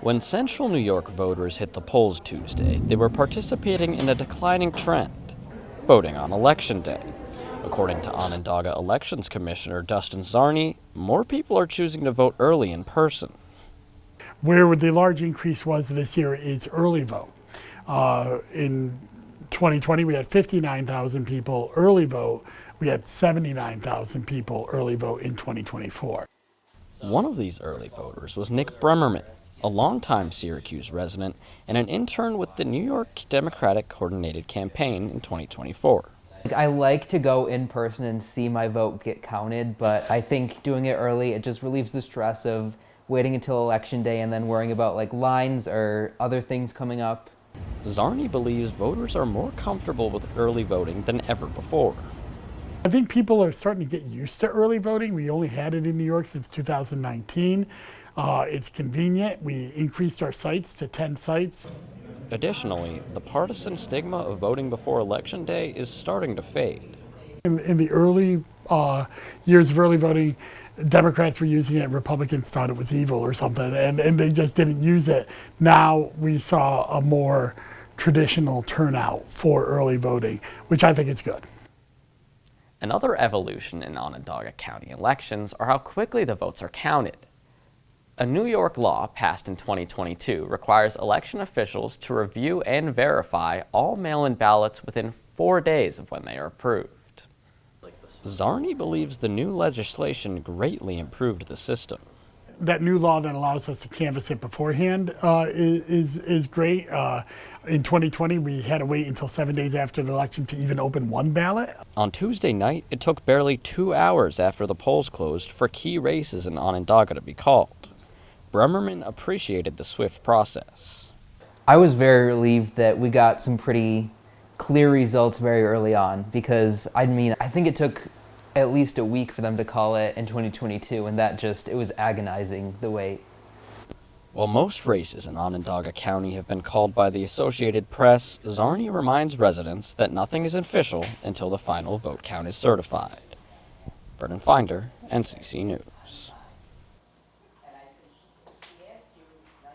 When central New York voters hit the polls Tuesday, they were participating in a declining trend, voting on Election Day. According to Onondaga Elections Commissioner Dustin Zarni, more people are choosing to vote early in person. Where the large increase was this year is early vote. In 2020, we had 59,000 people early vote. We had 79,000 people early vote in 2024. One of these early voters was Nick Bremerman, a longtime Syracuse resident and an intern with the New York Democratic Coordinated Campaign in 2024. I like to go in person and see my vote get counted, but I think doing it early, it just relieves the stress of waiting until election day and then worrying about lines or other things coming up. Zarni believes voters are more comfortable with early voting than ever before. I think people are starting to get used to early voting. We only had it in New York since 2019. It's convenient. We increased our sites to 10 sites. Additionally, the partisan stigma of voting before Election Day is starting to fade. In the early years of early voting, Democrats were using it, Republicans thought it was evil or something, and they just didn't use it. Now we saw a more traditional turnout for early voting, which I think is good. Another evolution in Onondaga County elections are how quickly the votes are counted. A New York law passed in 2022 requires election officials to review and verify all mail-in ballots within 4 days of when they are approved. Zarni believes the new legislation greatly improved the system. That new law that allows us to canvass it beforehand is great. In 2020, we had to wait until 7 days after the election to even open one ballot. On Tuesday night, it took barely 2 hours after the polls closed for key races in Onondaga to be called. Bremerman appreciated the swift process. I was very relieved that we got some pretty clear results very early on because, I think it took at least a week for them to call it in 2022, and it was agonizing, the wait. While most races in Onondaga County have been called by the Associated Press, Zarni reminds residents that nothing is official until the final vote count is certified. Brendan Finder, NCC News.